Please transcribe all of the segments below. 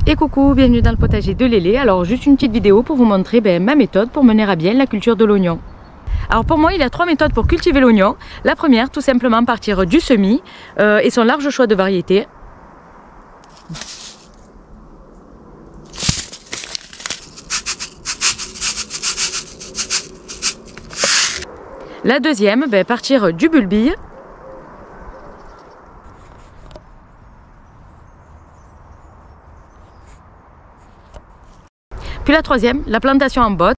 Et coucou, bienvenue dans le potager de Lélé. Alors juste une petite vidéo pour vous montrer ma méthode pour mener à bien la culture de l'oignon. Alors pour moi il y a 3 méthodes pour cultiver l'oignon. La première, tout simplement partir du semis et son large choix de variétés. La deuxième, partir du bulbille. Puis la troisième, la plantation en botte.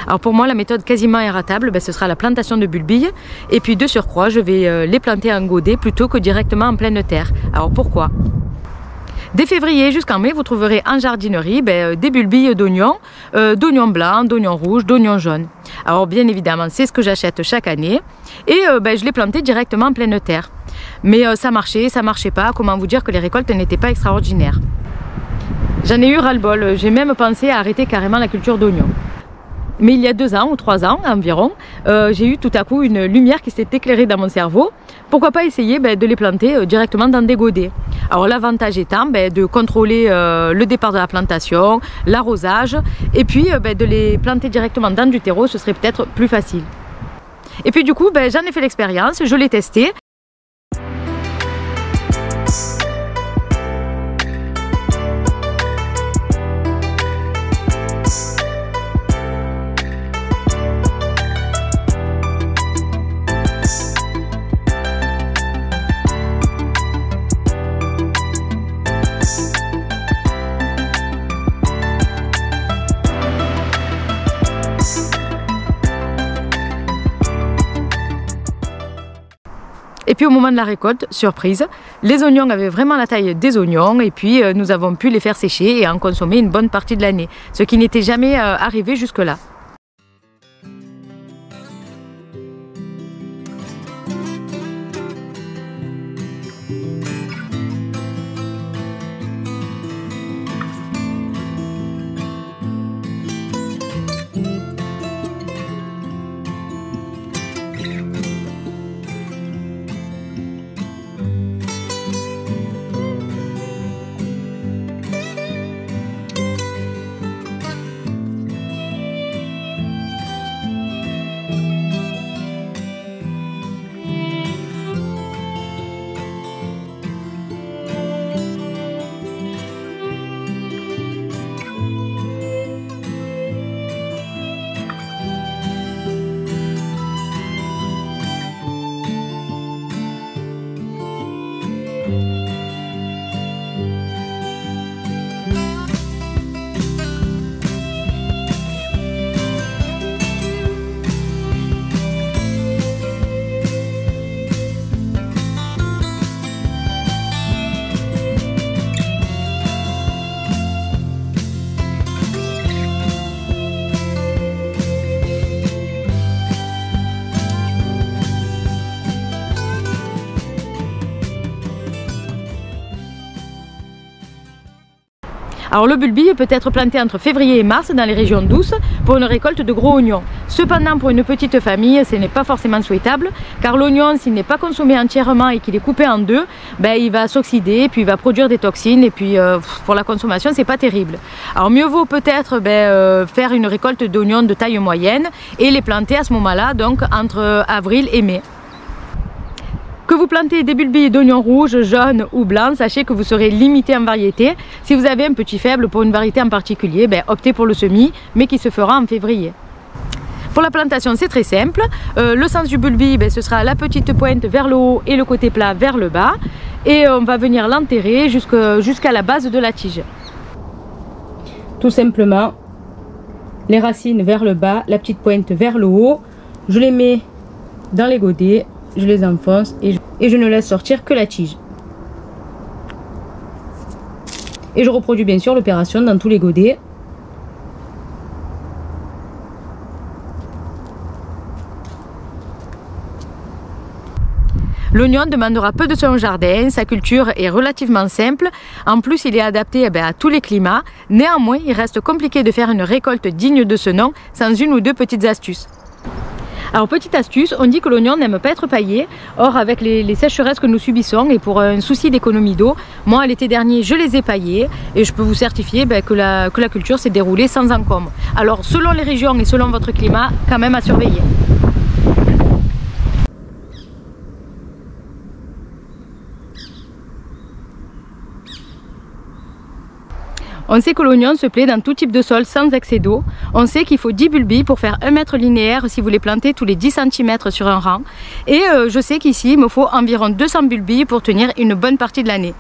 Alors pour moi la méthode quasiment irratable, ce sera la plantation de bulbilles et puis de surcroît je vais les planter en godet plutôt que directement en pleine terre. Alors pourquoi? Dès février jusqu'en mai vous trouverez en jardinerie des bulbilles d'oignons, d'oignons blancs, d'oignons rouges, d'oignons jaunes. Alors bien évidemment c'est ce que j'achète chaque année et je les plantais directement en pleine terre. Mais ça marchait pas, comment vous dire que les récoltes n'étaient pas extraordinaires. J'en ai eu ras-le-bol, j'ai même pensé à arrêter carrément la culture d'oignons. Mais il y a 2 ans ou 3 ans environ, j'ai eu tout à coup une lumière qui s'est éclairée dans mon cerveau. Pourquoi pas essayer de les planter directement dans des godets. Alors l'avantage étant de contrôler le départ de la plantation, l'arrosage, et puis de les planter directement dans du terreau, ce serait peut-être plus facile. Et puis du coup, j'en ai fait l'expérience, je l'ai testé. Et puis au moment de la récolte, surprise, les oignons avaient vraiment la taille des oignons et puis nous avons pu les faire sécher et en consommer une bonne partie de l'année, ce qui n'était jamais arrivé jusque-là. Alors le bulbille peut être planté entre février et mars dans les régions douces pour une récolte de gros oignons. Cependant pour une petite famille ce n'est pas forcément souhaitable car l'oignon s'il n'est pas consommé entièrement et qu'il est coupé en deux, il va s'oxyder puis il va produire des toxines et puis pour la consommation c'est pas terrible. Alors mieux vaut peut-être faire une récolte d'oignons de taille moyenne et les planter à ce moment-là donc entre avril et mai. Que vous plantez des bulbilles d'oignons rouges, jaunes ou blancs, sachez que vous serez limité en variété. Si vous avez un petit faible pour une variété en particulier, optez pour le semis, mais qui se fera en février. Pour la plantation, c'est très simple. Le sens du bulbe, ce sera la petite pointe vers le haut et le côté plat vers le bas. Et on va venir l'enterrer jusqu'à la base de la tige. Tout simplement, les racines vers le bas, la petite pointe vers le haut. Je les mets dans les godets, je les enfonce et je ne laisse sortir que la tige. Et je reproduis bien sûr l'opération dans tous les godets. L'oignon demandera peu de soin au jardin, sa culture est relativement simple, en plus il est adapté à tous les climats, néanmoins il reste compliqué de faire une récolte digne de ce nom sans une ou deux petites astuces. Alors petite astuce, on dit que l'oignon n'aime pas être paillé, or avec les sécheresses que nous subissons et pour un souci d'économie d'eau, moi l'été dernier je les ai paillés et je peux vous certifier que la culture s'est déroulée sans encombre. Alors selon les régions et selon votre climat, quand même à surveiller. On sait que l'oignon se plaît dans tout type de sol sans excès d'eau. On sait qu'il faut 10 bulbes pour faire 1 mètre linéaire si vous les plantez tous les 10 cm sur un rang. Et je sais qu'ici, il me faut environ 200 bulbes pour tenir une bonne partie de l'année.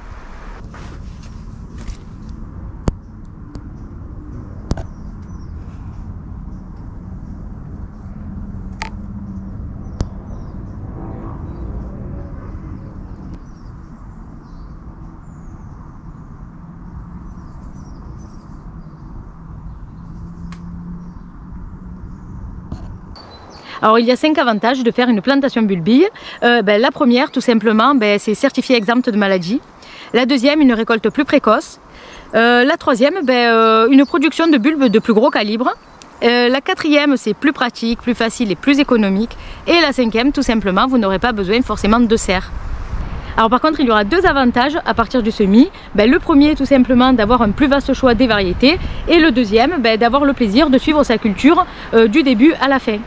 Alors il y a 5 avantages de faire une plantation bulbille. La première tout simplement c'est certifié exempte de maladie. La deuxième, une récolte plus précoce. La troisième, une production de bulbes de plus gros calibre. La quatrième, c'est plus pratique, plus facile et plus économique. Et la cinquième, tout simplement, vous n'aurez pas besoin forcément de serre. Alors par contre, il y aura 2 avantages à partir du semis. Le premier, tout simplement, d'avoir un plus vaste choix des variétés. Et le deuxième, d'avoir le plaisir de suivre sa culture du début à la fin.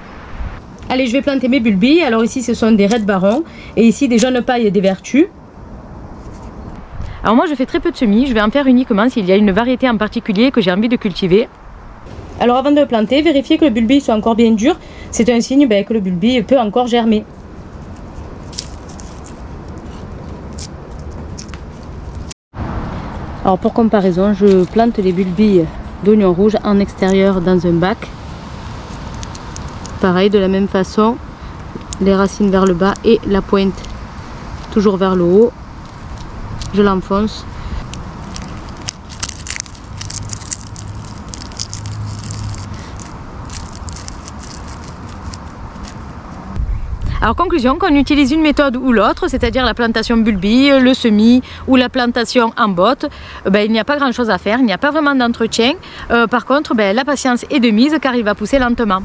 Allez, je vais planter mes bulbilles. Alors ici, ce sont des Red Baron. Et ici, des jaunes pailles des Vertus. Alors moi, je fais très peu de semis. Je vais en faire uniquement s'il y a une variété en particulier que j'ai envie de cultiver. Alors avant de le planter, vérifiez que le bulbe soit encore bien dur. C'est un signe que le bulbe peut encore germer. Alors pour comparaison, je plante les bulbilles d'oignons rouges en extérieur dans un bac. Pareil, de la même façon, les racines vers le bas et la pointe toujours vers le haut. Je l'enfonce. Alors conclusion, qu'on utilise une méthode ou l'autre, c'est-à-dire la plantation bulbille, le semis ou la plantation en botte, il n'y a pas grand chose à faire, il n'y a pas vraiment d'entretien. Par contre, la patience est de mise car il va pousser lentement.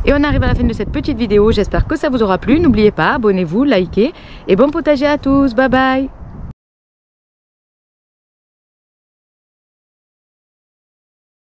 Et on arrive à la fin de cette petite vidéo, j'espère que ça vous aura plu. N'oubliez pas, abonnez-vous, likez et bon potager à tous, bye bye.